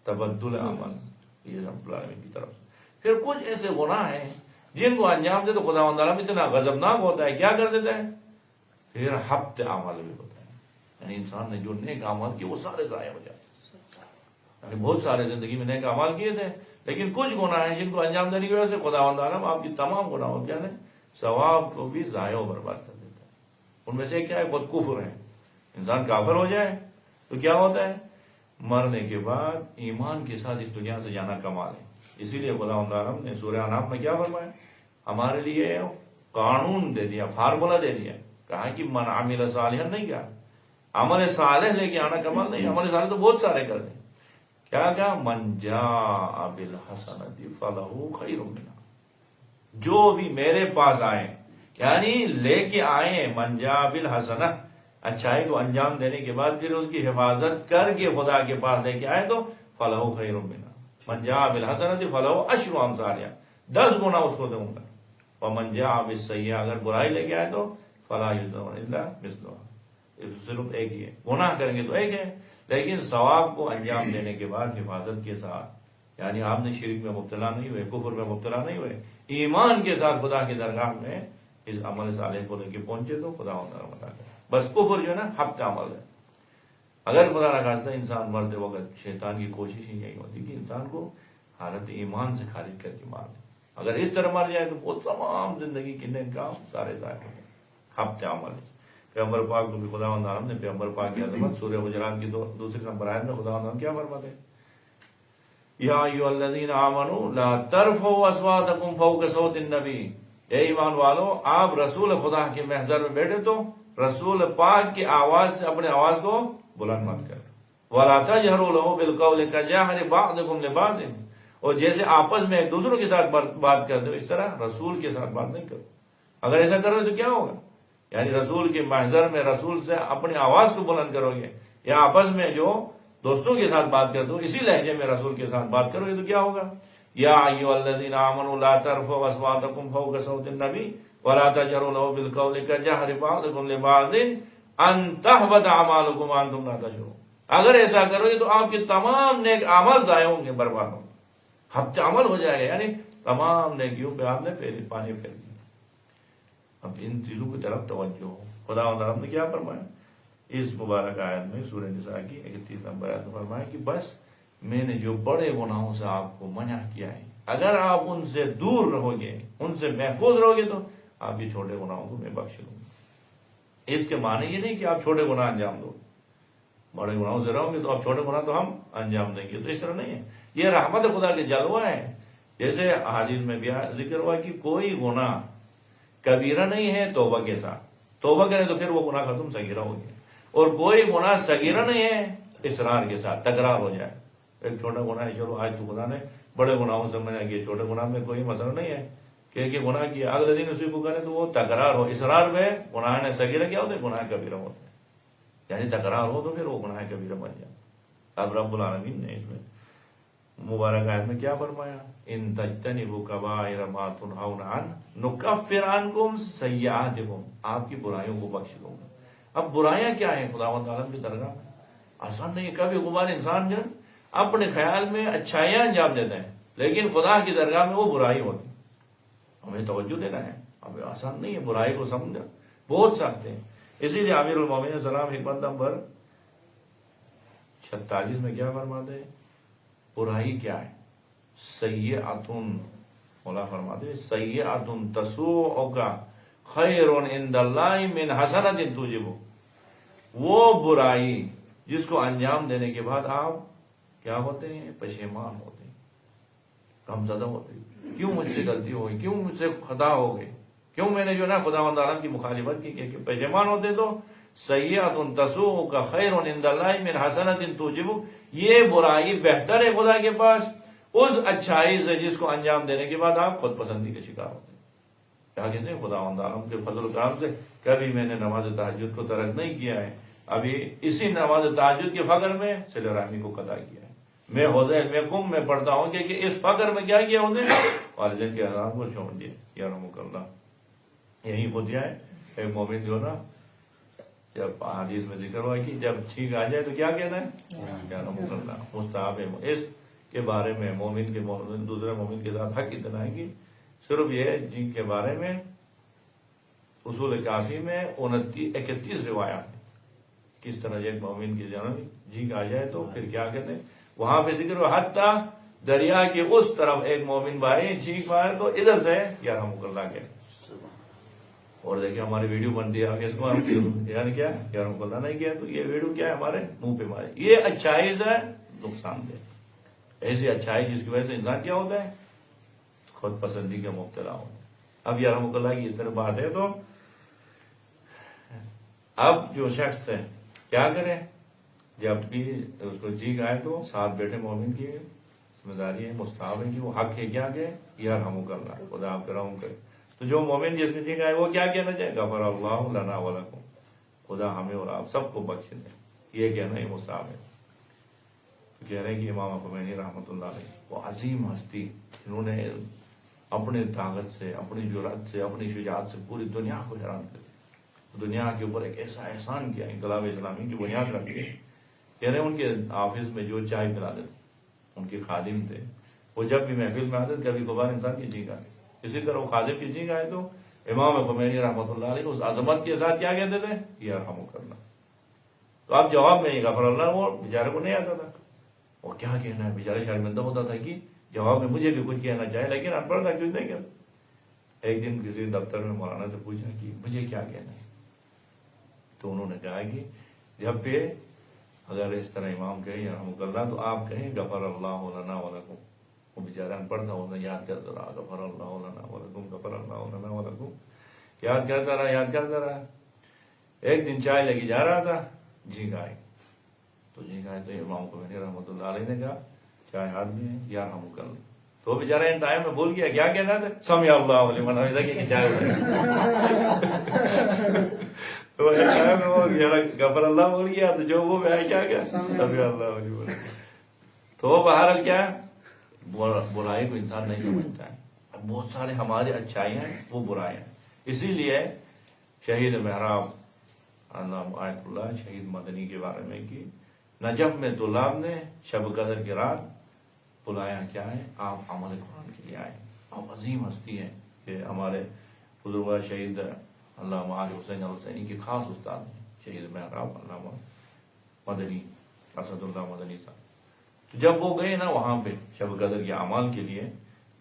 B: تبدل عمل یہ رب العالمین کی طرف سے۔ پھر کچھ ایسے گناہ ہیں جن کو انجام دے تو خداوند عالم اتنا غضبناک ہوتا ہے، کیا کر دیتا ہے؟ پھر حبط عمل بھی ہوتا ہے، یعنی انسان نے جو نیک اعمال کیے وہ سارے ضائع ہو جاتے ہیں. یعنی بہت سارے زندگی میں نیک اعمال کیے تھے لیکن کچھ گناہ ہیں جن کو انجام دینے کی وجہ سے خداوند عالم آپ کی تمام گناہوں کیا ہے ثواب کو بھی ضائع و برباد کر دیتا ہے. ان میں سے کیا ہے خود کفر ہے. انسان کافر ہو جائے تو کیا ہوتا ہے، مرنے کے بعد ایمان کے ساتھ اس دنیا سے جانا کمال ہے. اسی لیے خداوند عالم نے سورہ انعام میں کیا فرمایا، ہمارے لیے قانون دے دیا، فارمولہ دے دیا. کہا کہ من عمل صالحا نہیں کہا، عمل صالح لے کے آنا کمال نہیں. عمل صالح تو بہت سارے کر دیں. کیا کہا، من جاء بالحسنۃ فلہ خیر منہا، جو بھی میرے پاس آئے، یعنی لے کے آئے، من جاء بالحسنہ، اچھائی کو انجام دینے کے بعد پھر اس کی حفاظت کر کے خدا کے پاس لے کے آئے تو فلہ خیر منہا. من جاء بالحسنۃ فلہ عشر امثالہا، 10 گنا اس کو دوں گا. ومن جاء بالسیئۃ، اگر برائی لے کے آئے تو فلا یجزون الا مثلھا، صرف ایک ہی ہے. گناہ کریں گے تو ایک ہے، لیکن ثواب کو انجام دینے کے بعد حفاظت کے ساتھ، یعنی آپ نے شرک میں مبتلا نہیں ہوئے، کفر میں مبتلا نہیں ہوئے، ایمان کے ساتھ خدا کی درگاہ میں اس عمل صالح کو لے کے پہنچے تو خدا ہوتا ہے. بس کفر جو ہے نا حبط عمل ہے. اگر خدا نخواستہ انسان مرتے وقت، شیطان کی کوشش ہی یہی ہوتی کہ انسان کو حالت ایمان سے خارج کر کے مار دے. اگر اس طرح مر جائے تو وہ تمام زندگی کے نیک کام سارے ضائع ہو گئے. حبط عمل ہے. پیغمبر پاک کو بھی خداوند عالم نے پیغمبر پاک کی عظمت سورہ حجرات کی 2 نمبر آیت میں خداوند عالم کیا فرماتے ہیں، یا ایھا الذین آمنوا لا ترفعوا اصواتکم فوق صوت النبی، اے ایمان والو آپ رسول خدا کے محضر میں بیٹھے تو رسول پاک کی آواز سے اپنے آواز کو بلند مت کرو. ولا تجهروا له بالقول كجهر بعضکم لبعض، اور جیسے آپس میں ایک دوسروں کے ساتھ بات کرتے ہو اس طرح رسول کے ساتھ بات نہیں کرو. اگر ایسا کرو تو کیا ہوگا، یعنی رسول کے محضر میں رسول سے اپنی آواز کو بلند کرو گے، یا آپس میں جو دوستوں کے ساتھ بات کرتے ہو اسی لہجے میں رسول کے ساتھ بات کرو گے تو کیا ہوگا. یا ایھا الذین آمنوا لا ترفعوا اصواتکم فوق صوت النبی ولا تجهروا له بالقول كجهر بعضکم لبعض ان تحبط اعمالکم وانتم لا تشعرون. اگر ایسا کرو گے تو آپ کے تمام نیک اعمال ضائع ہوں گے، برباد ہوں گے، حبط عمل ہو جائے گا. یعنی تمام نیکیوں پہ آپ نے پانی پھیر دیا. اب ان چیزوں کی طرف توجہ ہو. خداوند عالم نے کیا فرمایا اس مبارک آیت میں سورہ نساء کی 31 نمبر آیت میں فرمایا کہ بس میں نے جو بڑے گناہوں سے آپ کو منع کیا ہے، اگر آپ ان سے دور رہو گے، ان سے محفوظ رہو گے تو آپ یہ چھوٹے گناہوں کو میں بخش لوں گا. اس کے معنی یہ نہیں کہ آپ چھوٹے گناہ انجام دو، بڑے گناہوں سے رہو گے تو آپ چھوٹے گناہ تو ہم انجام دیں گے، تو اس طرح نہیں ہے. یہ رحمت خدا کے جلوہ ہے. جیسے حدیث میں بھی ذکر ہوا کہ کوئی گناہ کبیرہ نہیں ہے توبہ کے ساتھ، توبہ کرے تو پھر وہ گناہ ختم، صغیرہ ہو گیا. اور کوئی گناہ صغیرہ نہیں ہے اصرار کے ساتھ، تکرار ہو جائے. ایک چھوٹا گناہ ہے، چلو آج تو خدا نے بڑے گناہوں سے منع کیا، چھوٹے گناہ میں کوئی مسئلہ نہیں ہے کہ گناہ کیا اگلے دن اسی کو کرے تو وہ تکرار ہو. اصرار میں گناہ نے صغیرہ کیا ہوتے، گناہ کبیرہ ہوتے ہیں. یعنی تکرار ہو تو پھر وہ گناہ کبیرہ بن جائے. اب رب العالمین نے اس میں مبارک آیت میں کیا فرمایا، ان تجتنبوا کبائر ما تنہون عنہ نکفر عنکم سیئاتکم، آپ کی برائیوں کو بخش دوں گا. اب برائیاں کیا ہیں خداوند عالم کی درگاہ میں؟ آسان نہیں ہے. کبھی غبار انسان جو اپنے خیال میں اچھائیاں انجام دیتے ہیں لیکن خدا کی درگاہ میں وہ برائی ہوتی. ہمیں توجہ دینا ہے. ہمیں آسان نہیں ہے، برائی کو سمجھنا بہت سخت ہے. اسی لیے امیر المومنین السلام حکمت نمبر 46 میں کیا فرماتے ہیں، برائی کیا ہے، سیئۃن، مولا فرماتے ہیں سیئۃ تسوءک خیر عند اللہ من حسنۃ توجب. وہ برائی جس کو انجام دینے کے بعد آپ کیا ہوتے ہیں، پشیمان ہوتے ہیں، غمزدہ ہوتے ہیں. کیوں مجھ سے غلطی ہوئی، کیوں مجھ سے خطا ہو گئی، کیوں میں نے جو نا خداوند عالم کی مخالفت کی، کہ پشیمان ہوتے تو سیئۃ تسوءک خیر عند اللہ من حسنۃ توجب. یہ برائی بہتر ہے خدا کے پاس اس اچھائی سے جس کو انجام دینے کے بعد آپ خود پسندی کے شکار ہوتے ہیں. کیا کہتے ہیں، خداوند عالم کے فضل و کرم سے کبھی میں نے نماز تہجد کو ترک نہیں کیا ہے. ابھی اسی نماز تہجد کے فخر میں صلہ رحمی کو قطع کیا ہے. میں حوضے میں کم میں پڑھتا ہوں کہ اس فخر میں کیا کیا ہوتے والدین کے حرام کو چھوڑ دیا. یرحمک اللہ. یہی ہوتی ہے ایک مومن جو نا، جب حدیث میں ذکر ہوا کہ جب چھینک آ جائے تو کیا کہنا ہے، یرحمک اللہ. مستحب ہے. اس کے بارے میں مومن کے دوسرے مومن کے ساتھ حق اتنا ہے کہ صرف یہ جن کے بارے میں اصول کافی میں 31 روایات ہیں کس طرح ایک مومن کی جانب جھینک آ جائے تو پھر کیا کہتے ہیں. وہاں پہ ذکر حتیٰ دریا کے اس طرف ایک مومن بھائی جھینک مارے تو ادھر سے یرحمک اللہ کے. اور دیکھیں ہماری ویڈیو بنتی ہے آگے اس کو یعنی کیا یرحمک اللہ نہیں کیا تو یہ ویڈیو کیا ہے ہمارے منہ پہ مارے. یہ اچھائی سے نقصان دہ ایسی اچھائی جس کی وجہ سے انسان کیا ہوتا ہے خود پسندی کا مبتلا ہوتا ہے. اب یرحمک اللہ کی اس طرح بات ہے تو اب جو شخص ہے کیا کرے جب بھی اس کو جھینک آئے تو ساتھ بیٹھے مومن کی ذمہ داری ہے مستحب ہے کہ وہ حق ہے کیا کہ یرحمک اللہ خدا آپ کا رحم کرے. تو جو مومن جس میں جھینک آئے وہ کیا کہنا چاہے غفر اللہ لنا ولکم خدا ہمیں اور آپ سب کو بخش دے. یہ کہنا ہی مستحب ہے. تو کہہ رہے ہیں کہ امام خمینی رحمۃ اللہ علیہ وہ عظیم ہستی انہوں نے اپنے طاقت سے اپنی جرأت سے اپنی شجاعت سے پوری دنیا کو حیران کر دیا. دنیا کے اوپر ایک ایسا احسان کیا انقلاب اسلامی کی بنیاد رکھ دی. کہہ رہے ہیں ان کے آفس میں جو چائے پلا دیتے ان کے خادم تھے وہ جب بھی محفل میں آتے کبھی کبھار انسان کی جھینک آئے. اسی طرح وہ خادم کی جھینک آئے تو امام خمینی رحمۃ اللہ علیہ اس عظمت کے ساتھ کیا کہتے تھے یرحمک اللہ. تو آپ جواب میں غفر اللہ وہ بیچارے کو نہیں آتا تھا. وہ کیا کہنا ہے بیچارے شرمندہ ہوتا تھا کہ جواب میں مجھے بھی کچھ کہنا چاہے لیکن ان پڑھ تھا کچھ نہیں کہتا. ایک دن کسی دفتر میں مولانا سے پوچھا کہ مجھے کیا کہنا ہے تو انہوں نے کہا کہ جب بھی اگر اس طرح امام کہے یرحمک اللہ تو آپ کہیں غفر اللہ لنا ولکم. وہ بیچارہ ان پڑھ تھا اس نے یاد کرتا رہا غفر اللہ لنا ولکم غفر اللہ لنا ولکم یاد کرتا رہا. ایک دن چائے لگی جا رہا تھا جھینک آئی تو امام خمینی رحمۃ اللہ علیہ نے کہا چائے ہاتھ میں ہے یرحمک اللہ. تو بیچارہ ان ٹائم میں بھول گیا کیا کہنا تھا سمع اللہ لمن حمدہ کی چائے تو غفر اللہ بول گیا تو جو وہ کیا گیا سمع اللہ لمن. تو بہرحال کیا برائی کو انسان نہیں سمجھتا ہے. بہت سارے ہمارے اچھائیاں ہیں وہ برائیاں. اسی لیے شہید محراب علامہ آیت اللہ شہید مدنی کے بارے میں کہ نجف میں طلاب نے شب قدر کی رات بلایا کیا ہے آپ عمل قرآن کے لیے آئے. آپ عظیم ہستی ہیں کہ ہمارے بزرگوار شہید علامہ عارف حسین حسینی کے خاص استاد ہیں شہید محراب علامہ مدنی اسد اللہ مدنی صاحب. تو جب وہ گئے نا وہاں پہ شب قدر کے اعمال کے لیے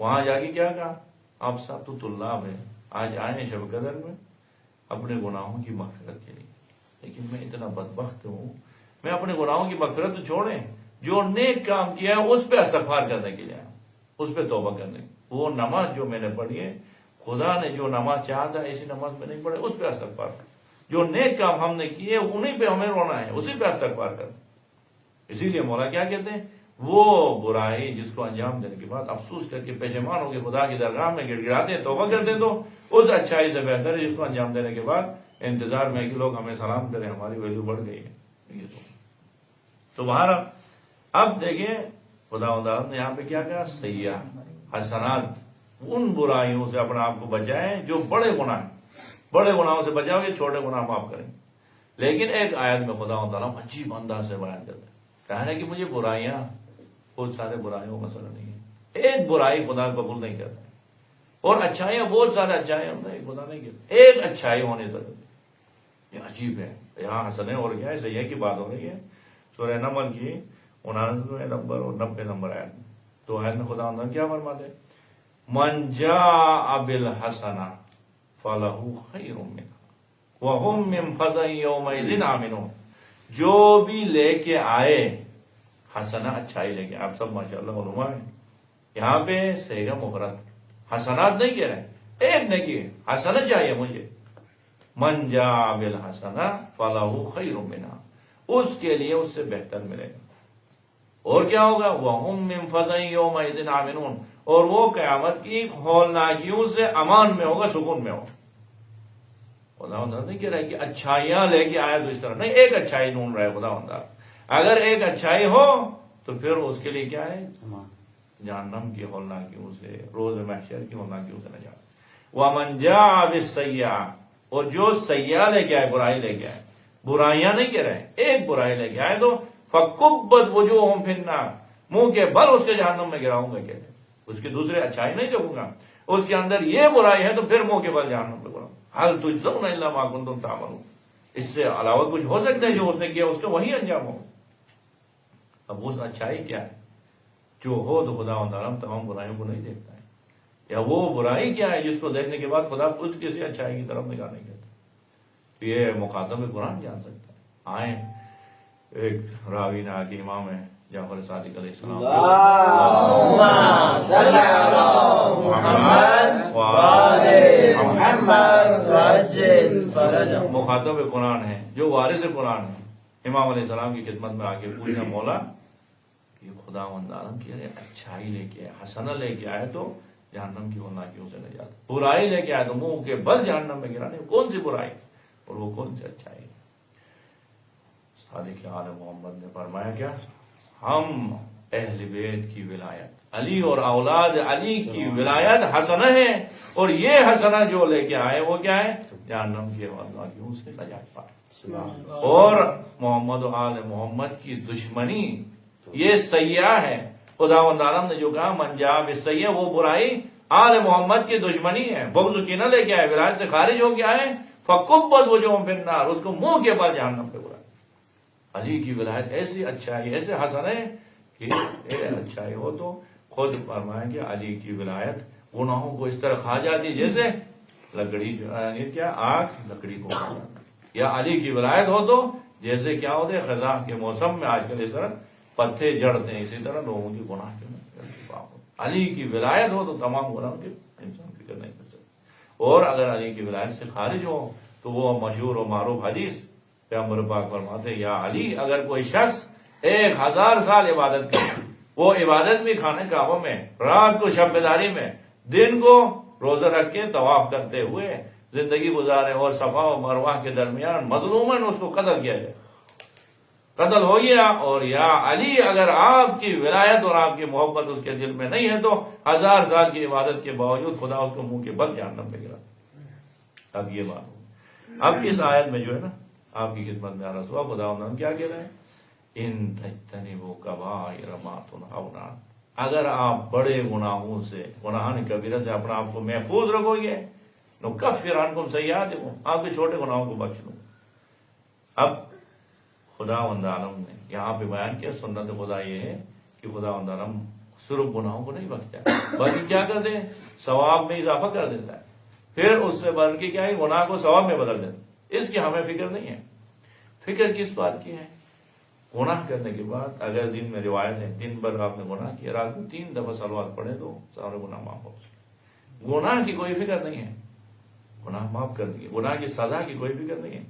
B: وہاں جا کے کیا کہا آپ سب تو طلاب ہیں آج آئے ہیں شب قدر میں اپنے گناہوں کی مغفرت کے لیے لیکن میں اتنا بدبخت ہوں میں اپنے گناہوں کی مغفرت تو چھوڑیں جو نیک کام کیا ہے اس پہ استغفار کرنے کے لیے آیا اس پہ توبہ کرنے. وہ نماز جو میں نے پڑھی ہے خدا نے جو نماز چاہا تھا ایسی نماز میں نہیں پڑھے اس پہ استغفار کر. جو نیک کام ہم نے کیے انہیں پہ ہمیں رونا ہے اسی پہ استغفار کر. اسی لیے مولا کیا کہتے ہیں وہ برائی جس کو انجام دینے کے بعد افسوس کر کے پشیمان ہو کے خدا کی درگاہ میں گڑ گڑاتے ہیں توبہ کرتے تو اس اچھائی سے بہتر ہے جس کو انجام دینے کے بعد انتظار میں کہ لوگ ہمیں سلام کریں ہماری ویلیو بڑھ گئی ہے. تو وہاں اب دیکھیں خدا نے یہاں پہ کیا کہا سیاح حسنات ان برائیوں سے اپنے آپ کو بچائیں جو بڑے گناہ بڑے گناہوں سے بچاؤ گے چھوٹے گناہ معاف کریں. لیکن ایک آیت میں خدا تعالیٰ عجیب انداز سے بیان کرتا ہے کہنا ہے کہ مجھے برائیاں بہت سارے برائیوں کا مسئلہ نہیں ہے. ایک برائی خدا قبول نہیں کرتا اور اچھائیاں بہت سارے اچھائیاں خدا نہیں کرتا. ایک اچھائی ہونے ضرورت یہ عجیب ہے. یہاں حسن اور کیا ہے سیاح کی بات ہو رہی ہے سورہ نمل کی 99 نمبر اور 90 نمبر آیت میں. تو آیت میں خدا کیا فرماتے ہیں من جاء بالحسنہ فلہ خیر منہا وہم من فزع یومئذ آمنون. جو بھی لے کے آئے حسنہ اچھائی لے کے آپ سب ماشاءاللہ علماء ہیں یہاں پہ سیگا مفرد حسنات نہیں کہہ رہے ایک نہیں کہ حسنہ چاہیے مجھے. من جاء بالحسنہ فلہ خیر منہا اس کے لیے اس سے بہتر ملے گا. اور کیا ہوگا وہم من فزع یومئذ آمنون اور وہ قیامت کی ہولناکیوں سے امان میں ہوگا سکون میں ہوگا. خدا نہیں کہہ رہا ہے کہ اچھائیاں لے کے آیا تو اس طرح نہیں ایک اچھائی ڈھونڈ رہا ہے خدا. اگر ایک اچھائی ہو تو پھر اس کے لیے کیا ہے جہنم کی ہولناکیوں سے روز محشر کی ہولناکیوں سے نجات. ومن جاء بالسیئۃ اور جو سیئہ لے کے آئے برائی لے کے آئے برائیاں نہیں کہہ رہے ایک برائی لے کے آئے تو فکبت وجوہہم فی النار منہ کے بل اس کے جہنم میں گراؤں گا. کہتے اس کی دوسرے اچھائی نہیں دیکھوں گا اس کے اندر یہ برائی ہے تو پھر منہ کے بل جہنم میں گراؤں. حل تجزون الا ما کنتم تعملون، اس سے علاوہ کچھ ہو سکتا ہے جو اس نے کیا اس کا وہی انجام ہو۔ اب اس اچھائی کیا ہے جو ہو تو خدا تعالیٰ تمام برائیوں کو نہیں دیکھتا ہے، یا وہ برائی کیا ہے جس کو دیکھنے کے بعد خدا اس کسی اچھائی کی طرف نگاہ نہیں کرتا۔ تو یہ مخاطب قرآن جان سکتا ہے۔ آئیں ایک راوی نے آگے امام ہے جعفر صادق علیہ السلام
A: اللہم صل علی محمد وآل محمد وعجل فرجهم،
B: مخاطب قرآن ہے جو وارث قرآن ہے، امام علیہ السلام کی خدمت میں آگے پوچھنا مولا یہ خدا عالم کی اچھائی لے کے آئے، حسنہ لے کے آئے تو جہنم کی ورناکیوں سے نجات، برائی لے کے آئے تو منہ کے بل جہنم میں گرانے، کون سی برائی اور وہ کون سی اچھائی؟ صادق آل محمد نے فرمایا کیا؟ ہم اہل بیت کی ولایت، علی اور اولاد علی کی ولایت حسنہ ہے، اور یہ حسنہ جو لے کے آئے وہ کیا ہے؟ جہنم کی ورناکیوں سے نجات پائے۔ اور محمد و آل محمد کی دشمنی یہ سیاح ہے، خداوند عالم نے جو کہا من جاء بالسیئۃ، وہ برائی آل محمد کی دشمنی ہے، بغض کینہ لے کے آئے، ولایت سے خارج ہو کے آئے، فکبت وجوہہم فی النار، اس کو منہ کے بل جہنم پہ برا۔ علی کی ولایت ایسی اچھائی ایسے حسن ہے کہ اچھائی ہو تو خود فرمائیں گے علی کی ولایت گناہوں کو اس طرح کھا جاتی جیسے لکڑی یعنی کیا آگ لکڑی کو کھا جاتی، یا علی کی ولایت ہو تو جیسے کیا ہوتے ہیں خزاں کے موسم میں آج کل اس طرح پتے جڑتے ہیں، اسی طرح لوگوں کی گناہ کے علی کی ولایت ہو تو تمام گناہوں کی انسان فکر نہیں کر سکتا۔ اور اگر علی کی ولایت سے خارج ہو تو وہ مشہور و معروف حدیث پیغمبر پاک فرماتے یا علی اگر کوئی شخص 1000 سال عبادت کرے، وہ عبادت بھی خانہ کعبہ میں، رات کو شب بیداری میں، دن کو روزہ رکھ کے طواف کرتے ہوئے زندگی گزارے، اور صفا و مروہ کے درمیان مظلوماً اس کو قتل کیا جائے، قتل ہو گیا، اور یا علی اگر آپ کی ولایت اور آپ کی محبت اس کے دل میں نہیں ہے تو 1000 سال کی عبادت کے باوجود خدا اس کو منہ کے بل جہنم میں گرا۔ اب یہ بات ہو، اب اس آیت میں جو ہے نا آپ کی خدمت میں عرض ہوا خدا انہوں نے کیا کہہ رہے ہیں، ان تجتنبوا کبائر ما تنہون عنہ، اگر آپ بڑے گناہوں سے، گناہان کبیرہ سے اپنا آپ کو محفوظ رکھو گے، نکفر عنکم سیئاتکم، آپ کے چھوٹے گناہوں کو بخش دوں۔ اب خداوند عالم نے یہاں پہ بیان کیا سنت خدا یہ ہے کہ خداوند عالم صرف گناہوں کو نہیں بخشتا بلکہ کیا کر دے، ثواب میں اضافہ کر دیتا ہے، پھر اس سے بڑھ کے کیا ہے گناہ کو ثواب میں بدل دیتا ہے۔ اس کی ہمیں فکر نہیں ہے۔ فکر کس بات کی ہے؟ گناہ کرنے کے بعد اگر دن میں روایت ہے دن بھر آپ نے گناہ کیا، رات میں 3 دفعہ صلوات پڑھے تو سارے گناہ معاف ہو سکے۔ گناہ کی کوئی فکر نہیں ہے، گناہ معاف کر دیے، گناہ کی سزا کی کوئی فکر نہیں ہے۔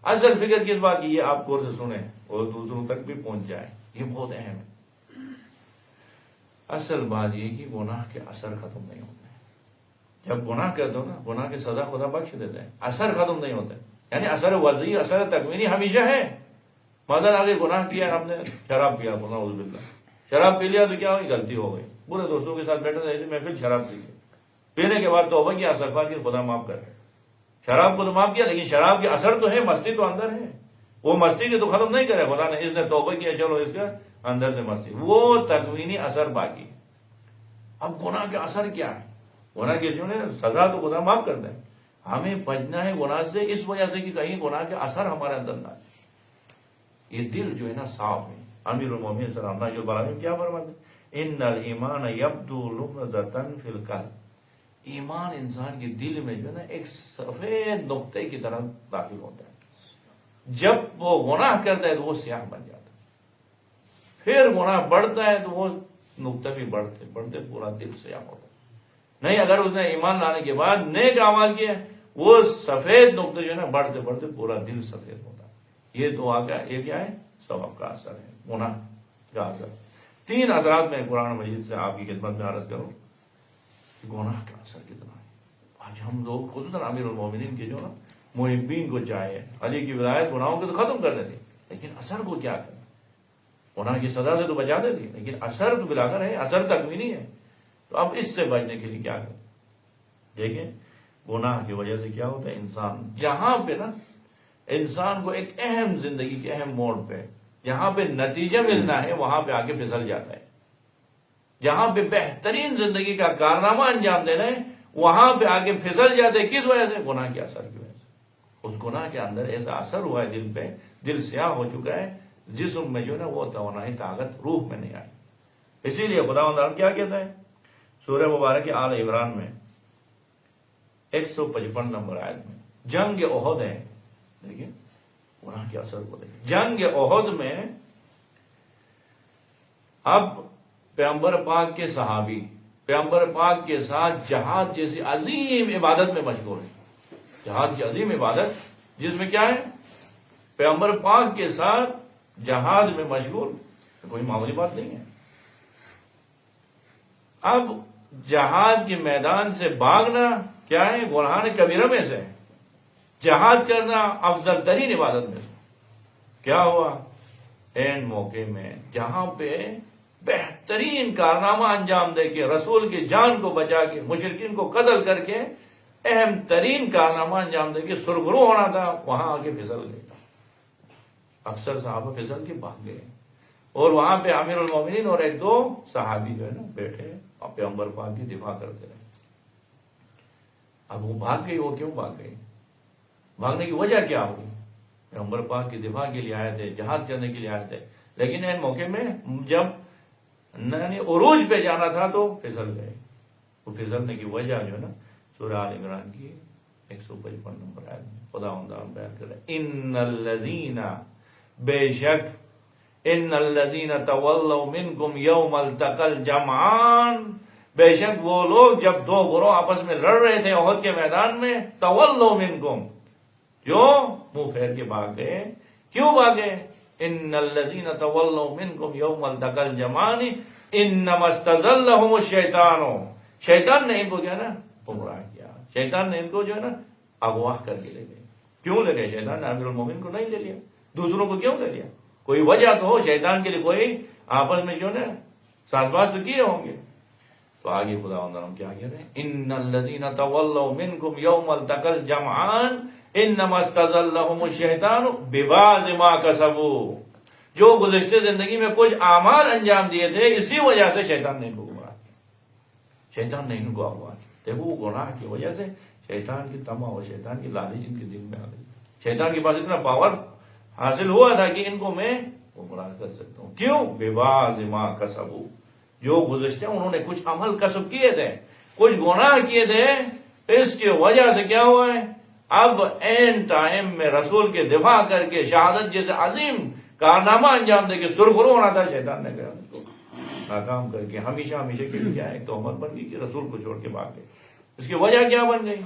B: اصل فکر کس بات کی یہ آپ غور سے سنیں اور دوسروں تک بھی پہنچ جائے، یہ بہت اہم ہے۔ اصل بات یہ کہ گناہ کے اثر ختم نہیں ہوتے ہیں۔ جب گناہ کر دو نا، گناہ کی سزا خدا بخش دیتا ہے، اثر ختم نہیں ہوتا ہے، یعنی اثر وضعی اثر تکوینی ہمیشہ ہے۔ مثلا اگر گناہ کیا ہم نے، شراب پیا، نعوذ باللہ شراب پی لیا تو کیا ہوئی، غلطی ہو گئی، برے دوستوں کے ساتھ بیٹھے تھے ایسے محفل شراب پی لی، پینے کے بعد توبہ کیا، استغفار کیا، خدا معاف کر، شراب کو تو معاف کیا لیکن شراب کے اثر تو ہے، مستی تو اندر ہے، وہ مستی کے تو ختم نہیں کرے خدا نے، اس نے توبہ کیا چلو اس کا اندر سے مستی، وہ تکوینی اثر باقی ہے۔ اب گناہ کے اثر کیا ہے؟ گناہ کی جو ہے سزا تو خدا معاف کرتا ہے، ہمیں بچنا ہے گناہ سے اس وجہ سے کہ کہیں گناہ کے اثر ہمارے اندر نہ آئے۔ یہ دل جو ہے نا صاف ہے۔ امیر المومنین صلی اللہ علیہ وسلم کیا فرماتے ہیں، ان الایمان یبدو لمزۃ فی القلب، ایمان انسان کے دل میں جو ہے نا ایک سفید نقطے کی طرح داخل ہوتا ہے، جب وہ گناہ کرتا ہے تو وہ سیاہ بن جاتا ہے، پھر گناہ بڑھتا ہے تو وہ نقطہ بھی بڑھتے بڑھتے پورا دل سیاہ ہوتا ہے۔ نہیں اگر اس نے ایمان لانے کے بعد نیک اعمال کیے وہ سفید نقطے جو ہے نا بڑھتے بڑھتے پورا دل سفید ہوتا ہے۔ یہ تو آگیا یہ کیا ہے، ثواب کا اثر ہے، گناہ کا اثر۔ 3 اثرات میں قرآن مجید سے آپ کی خدمت میں عرض کروں کہ گناہ کا اثر کتنا ہے۔ آج ہم لوگ خصوصاً امیر المومنین کے جو نا محبین کو چاہیے علی کی ولایت گناہوں کو تو ختم کر دیتی لیکن اثر کو کیا کرنا، گناہ کی سزا سے تو بچا دیتی لیکن اثر تو بلا کر ہے، اثر تکوینی ہے۔ تو اب اس سے بچنے کے لیے کیا کریں؟ دیکھیں گناہ کی وجہ سے کیا ہوتا ہے، انسان جہاں پہ نا انسان کو ایک اہم زندگی کے اہم موڑ پہ جہاں پہ نتیجہ ملنا ہے وہاں پہ آگے پھسل جاتا ہے، جہاں پہ بہترین زندگی کا کارنامہ انجام دینا ہے وہاں پہ آگے پھسل جاتے. کس وجہ سے؟ گناہ کے اثر کی وجہ سے. اس گناہ کے اندر ایسا اثر ہوا ہے دل پہ، دل سیاہ ہو چکا ہے، جسم میں جو ہے نا وہ توانائی طاقت روح میں نہیں آئی. اسی لیے خداوند کیا کہتا ہے سورہ مبارک آل عمران میں 155 نمبر آیت میں، جنگ احد ہے. دیکھیں گناہ کے اثر کو دیکھیں. جنگ احد میں اب پیغمبر پاک کے صحابی پیغمبر پاک کے ساتھ جہاد جیسی عظیم عبادت میں مشغول ہیں. جہاد کی عظیم عبادت جس میں کیا ہے؟ پیغمبر پاک کے ساتھ جہاد میں مشغول، کوئی معمولی بات نہیں ہے. اب جہاد کے میدان سے بھاگنا کیا ہے؟ گناہ کبیرہ میں سے. جہاد کرنا افضل ترین عبادت میں سے. کیا ہوا؟ این موقع میں جہاں پہ بہترین کارنامہ انجام دے کے رسول کی جان کو بچا کے مشرکین کو قتل کر کے اہم ترین کارنامہ انجام دے کے سرخرو ہونا تھا، وہاں آ کے پھسل گئے. اکثر صحابہ پھسل کے بھاگ گئے، اور وہاں پہ امیر المومنین اور ایک دو صحابی جو ہے نا بیٹھے اور پیغمبر پاک کی دفاع کرتے رہے. اب وہ بھاگ گئی. وہ کیوں بھاگ گئی؟ بھاگنے کی وجہ کیا ہوئی؟ پیغمبر پاک کی دفاع کے لیے آئے تھے، جہاد کرنے کے لیے آئے تھے، لیکن ان موقع میں جب عروج پہ جانا تھا تو پھسل گئے. وہ پھسلنے کی وجہ جو ہے نا سورہ آل عمران کی 155 نمبر آیت میں خداوند بیان کر رہے ہیں، ان الذین، بے شک ان الذین تولوا منکم یوم التقى الجمعان، بے شک وہ لوگ جب دو گروہ آپس میں لڑ رہے تھے احد کے میدان میں، تولوا منکم، جو منہ پھیر کے بھاگ گئے. کیوں بھاگے؟ ان الذین تولوا منکم یوم التقى الجمعان انما استزلهم الشیطان، شیطان نے ان کو جو ہے نا گمراہ کیا، شیطان نے ان کو جو ہے نا اغوا کر کے لے گئے. کیوں لے گئے؟ شیطان نے امیر المومنین کو نہیں لے لیا، دوسروں کو کیوں لے لیا؟ کوئی وجہ تو ہو. شیطان کے لیے کوئی آپس میں جو ہے نا ساز باز تو کیے ہوں گے. تو آگے خداوند کیا کہہ رہے ہیں؟ ان الذین تولوا منکم یوم التقى الجمعان انما استزلهم الشیطان ببعض ما کسبوا، جو گزشتہ زندگی میں کچھ اعمال انجام دیے تھے اسی وجہ سے شیطان نے ان کو گمراہ کیا، شیطان نے ان کو اغوا کیا. دیکھو وہ گناہ کی وجہ سے شیطان کی طمع اور شیطان کی لالچ ان کے دل میں آ گئی. شیطان کے پاس اتنا پاور حاصل ہوا تھا کہ ان کو میں گمراہ کر سکتا ہوں. کیوں؟ ببعض ما کسبوا، جو گزشتہ انہوں نے کچھ عمل کسب کیے تھے، کچھ گناہ کیے تھے، اس کی وجہ سے کیا ہوا ہے؟ اب این ٹائم میں رسول کے دفاع کر کے شہادت جیسے عظیم کارنامہ انجام دے کے سرخرو ہونا تھا، شیطان نے کہا اس کو ناکام کر کے ہمیشہ ہمیشہ کے لیے کیا ایک تہمت بن گئی کہ رسول کو چھوڑ کے بھاگ گئے. اس کی وجہ کیا بن گئی؟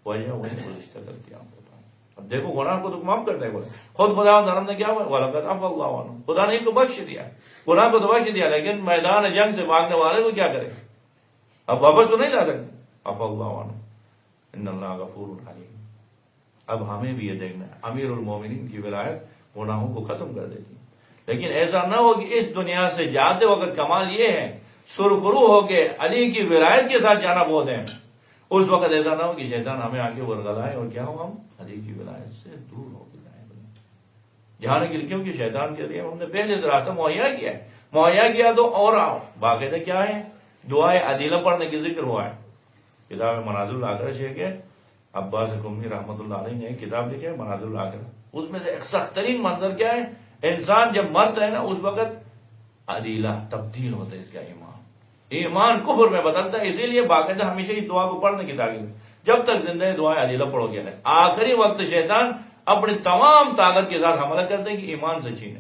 B: وجہ وہی گزشتہ غلطی آپ بتا. اب دیکھو گناہ کو تو معاف کرتا ہے خود خدا نے کیا ہوا؟ وَلَقَدْ عَفَا اللَّهُ عَنْهُمْ، خدا نے ان کو بخش دیا، گناہ کو تو بخش دیا، لیکن میدان جنگ سے بھاگنے والے کو کیا کرے؟ اب واپس تو نہیں لا سکتے. عَفَا اللَّهُ عَنْهُمْ إِنَّ اللَّهَ غَفُورٌ حَلِيمٌ. اب ہمیں بھی یہ دیکھنا ہے، امیر المومنین کی ولایت گناہوں کو ختم کر دیتی، لیکن ایسا نہ ہو کہ اس دنیا سے جاتے وقت کمال یہ ہے سرخرو ہو کے علی کی ولایت کے ساتھ جانا بہت ہے، اس وقت ایسا نہ ہو کہ شیطان ہمیں آ کے ورگلائے اور کیا ہو ہم علی کی ولایت سے دور ہو کے جائیں. جانے کے لیے کیونکہ شیطان کے لیے ہم نے پہلے سے راستہ مہیا کیا تو اور باقاعدہ کیا ہے؟ دعائے عدیلہ پڑھنے کی ذکر ہوا ہے. کتاب منازل الاخرہ شیخ عباس قمی رحمۃ اللہ علیہ نے کتاب لکھی ہے منازل الاخرہ. اس میں سے ایک سخت ترین منظر کیا ہے؟ انسان جب مرتا ہے نا اس وقت عدیلہ تبدیل ہوتا ہے، اس کا ایمان کفر میں بدلتا ہے. اسی لیے باقاعدہ ہمیشہ اس دعا کو پڑھنے کی تاکید، جب تک زندہ ہے دعا عدیلہ پڑھو گے. آخری وقت شیطان اپنی تمام طاقت کے ساتھ حملہ کرتے ہیں کہ ایمان سے چھینے.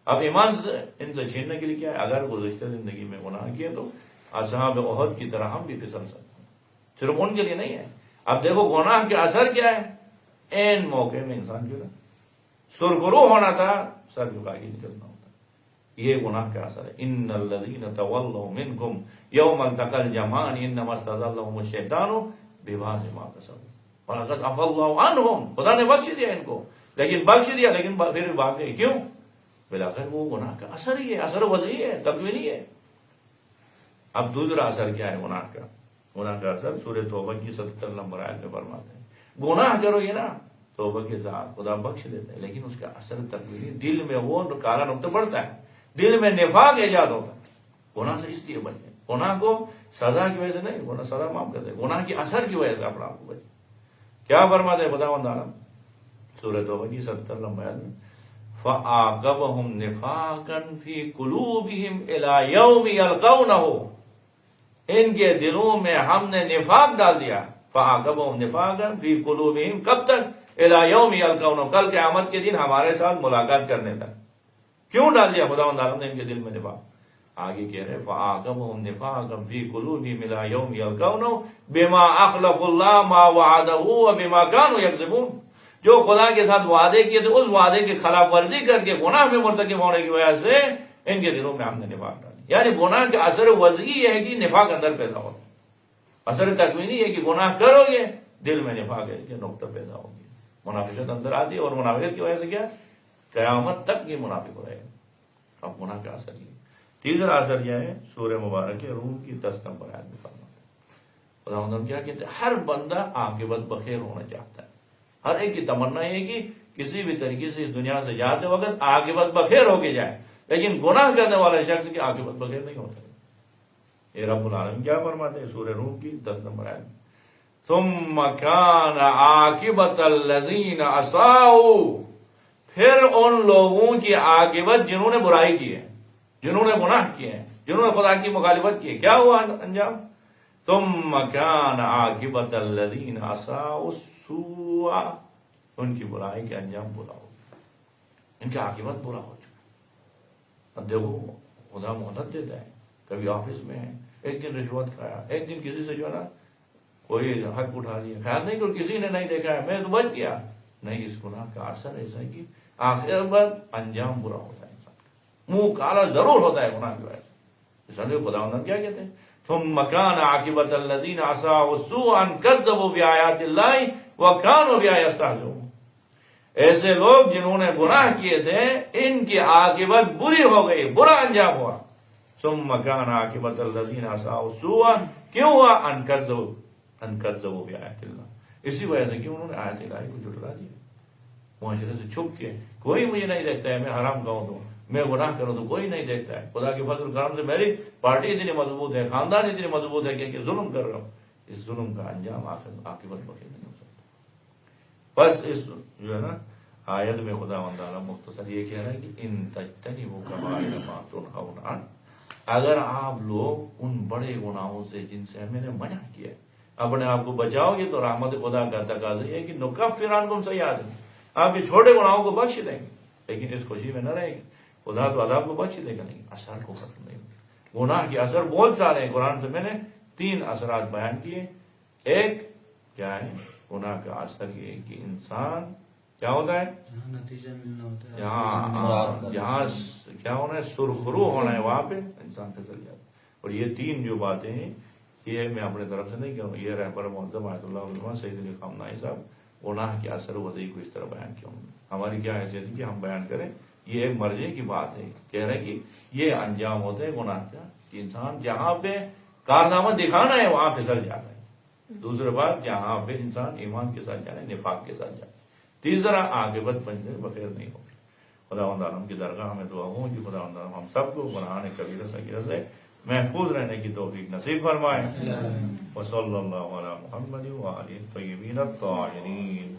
B: اب ایمان سے ان سے چھیننے کے لیے کیا ہے؟ اگر گزشتہ زندگی میں گناہ کیے تو اصحاب احد کی طرح ہم بھی پھسل سکتے ہیں، صرف ان کے لیے نہیں ہے. اب دیکھو گناہ کے اثر کیا ہے؟ این موقع میں انسان جو ہے سرخرو ہونا تھا، سر جھکا کے نکلنا ہوتا. یہ گناہ کا اثر ہے. ان الذین تولوا منکم یوم التقى الجمعان انما استزلهم الشیطان ببعض ما کسبوا وَلَقَدْ عَفَا اللَّهُ عَنْهُمْ، خدا نے بخش دیا ان کو، لیکن بخش دیا لیکن پھر بھاگ گئے. کیوں؟ بلاخر وہ گناہ کا اثر ہی ہے، اثر وضعی ہے، تکوینی ہے. اب دوسرا اثر کیا ہے گناہ کا؟ گناہ کا اثر سورہ توبہ کی 77 نمبر آیت میں فرماتے ہیں گناہ کرو گے نا توبہ کے ساتھ خدا بخش دیتا ہے، لیکن اس کا اثر تکوینی، دل میں وہ کالا نقطہ پڑتا ہے، دل میں نفاق ایجاد ہوتا ہے. گناہ سے اس لیے بچے گناہ کو سزا کی وجہ سے نہیں، گناہ سزا معاف کر دے، گناہ کی اثر کی وجہ سے اپنا آپ کو بچے. کیا فرماتے ہیں خداوند عالم سورہ توبہ کی 77 نمبر آیت میں فَأَعْقَبَهُمْ نِفَاقًا فِي قُلُوبِهِمْ إِلَى يَوْمِ يَلْقَوْنَهُ، ان کے دلوں میں ہم نے نفاق ڈال دیا. فَأَعْقَبَهُمْ نِفَاقًا فِي قُلُوبِهِمْ، کب تک؟ إِلَى يَوْمِ يَلْقَوْنَهُ، کل قیامت کے دن ہمارے ساتھ ملاقات کرنے تک. کیوں ڈال دیا خداوند عالم نے ان کے دل میں نفاق؟ آگے کہہ رہے فَأَعْقَبَهُمْ نِفَاقًا فِي قُلُوبِهِمْ إِلَى يَوْمِ يَلْقَوْنَهُ بِمَا أَخْلَفُوا اللَّهَ مَا وَعَدَهُ وَبِمَا كَانُوا يَكْذِبُونَ، جو خدا کے ساتھ وعدے کیے تھے اس وعدے کی خلاف ورزی کر کے گناہ میں مرتکب ہونے کی وجہ سے ان کے دلوں میں ہم نے نفاق ڈالا. یعنی گناہ کے اثر وضعی یہ ہے کہ نفاق اندر پیدا ہوگا، اثر تکوینی ہے کہ گناہ کرو گے دل میں نفاق ہے کہ نقطہ پیدا ہوگی، منافقت اندر آتی ہے، اور منافقت کی وجہ سے کیا قیامت تک یہ منافق رہے گا. اب گناہ کا اثر یہ. تیسرا اثر یہ ہے سورہ مبارک روم کی 10 نمبر آیت میں فرماتے ہیں خداوند کیا کہتے ہیں، ہر بندہ عاقبت بخیر ہونا چاہتا ہے. ہر ایک کی تمنا یہ ہے کہ کسی بھی طریقے سے اس دنیا سے جاتے وقت عاقبت بخیر ہو کے جائے، لیکن گناہ کرنے والے شخص کی عاقبت بخیر نہیں ہوتا. یہ رب العالمین کیا فرماتے ہیں سورہ روم کی 10 نمبر آیت میں ثم كان عاقبت الذین اساءوا، پھر ان لوگوں کی عاقبت جنہوں نے برائی کی ہے، جنہوں نے گناہ کیے ہیں، جنہوں نے خدا کی مخالفت کی ہے، کیا ہوا انجام؟ ثم كان عاقبت الذین اساءوا السوء، ان کی برائی کے انجام برا ہو گیا، ان کی عاقبت برا ہو چکا. اب دیکھو خدا مہلت دیتا ہے، کبھی آفس میں ہے ایک دن رشوت کھایا، ایک دن کسی سے جو ہے نا کوئی حق اٹھا لیا، خیال نہیں کہ کسی نے نہیں دیکھا ہے میں تو بچ گیا، نہیں، اس گناہ کا اثر ایسا ہے کہ آخر پر انجام برا ہوتا ہے، انسان کا منہ کالا ضرور ہوتا ہے گناہ کی وجہ سے. اس لیے خداوند کیا کہتے ہیں ثم كان عاقبت الذين اساءوا السوء ان كذبوا بآيات الله وكانوا بها يستهزئون، ایسے لوگ جنہوں نے گناہ کیے تھے ان کی عاقبت بری ہو گئی، برا انجام ہوا. ثم كان عاقبت الذين اساءوا السوء، کیوں ہوا؟ ان كذبوا بآيات الله، اسی وجہ سے کہ انہوں نے آیت الہی کو جھٹلا دیا. معاشرے سے چھپ کے کوئی مجھے نہیں دیکھتا ہے، میں حرام کہوں تو میں گناہ کروں تو کوئی نہیں دیکھتا ہے، خدا کے فضل کرم سے میری پارٹی اتنی مضبوط ہے، خاندان اتنی مضبوط ہے کہ ظلم کر رہا ہوں. اس ظلم کا انجام عاقبت بخیر نہیں ہو سکتا. بس اس جو ہے نا آیت میں خدا تعالیٰ مختصر یہ کہہ رہا ہے کہ ان تجتنبوا کبائر ما تنہون عنہ، اگر آپ لوگ ان بڑے گناہوں سے جن سے میں نے منع کیا ہے اپنے آپ کو بچاؤ گے تو رحمت خدا کا تقاضا یہ ہے کہ نکفر عنکم سیئاتکم، آپ کے چھوٹے گناہوں کو بخش دیں گے. لیکن اس خوشی میں نہ رہیں گے، خدا تو عذاب کو بخش دے گا نہیں، اثر کو ختم نہیں ہوگا. گناہ کے اثر بہت سارے ہیں، قرآن سے میں نے 3 اثرات بیان کیے. ایک کیا ہے گناہ کا اثر یہ ہے کہ انسان کیا ہوتا ہے
C: نتیجہ ملنا ہوتا ہے،
B: جہاں کیا ہونا ہے سرخرو ہونا ہے وہاں پہ انسان پھسل جاتا ہے. اور یہ 3 جو باتیں ہیں یہ میں اپنے طرف سے نہیں کہوں، یہ رہبر معظم آیت اللہ علماء سید علی خامنہئی صاحب گناہ کے اثر وضعی کو اس طرح بیان کیا. ہماری کیا حیثیت ہے کہ ہم بیان کریں، یہ ایک مرجع کی بات ہے، کہہ رہے کہ یہ انجام ہوتا ہے گناہ کا کہ انسان جہاں پہ کارنامہ دکھانا ہے وہاں پھسل جاتا ہے. دوسری بات جہاں پہ انسان ایمان کے ساتھ جانا ہے نفاق کے ساتھ جانا ہے. تیسرا عاقبت بخیر نہیں ہوگی. خداوند عالم کی درگاہ میں دعا ہوں کہ خداوند عالم ہم سب کو گناہ کبیرہ صغیرہ سے محفوظ رہنے کی توفیق نصیب فرمائے. وصلی اللہ علی محمد وآلہ الطیبین الطاہرین.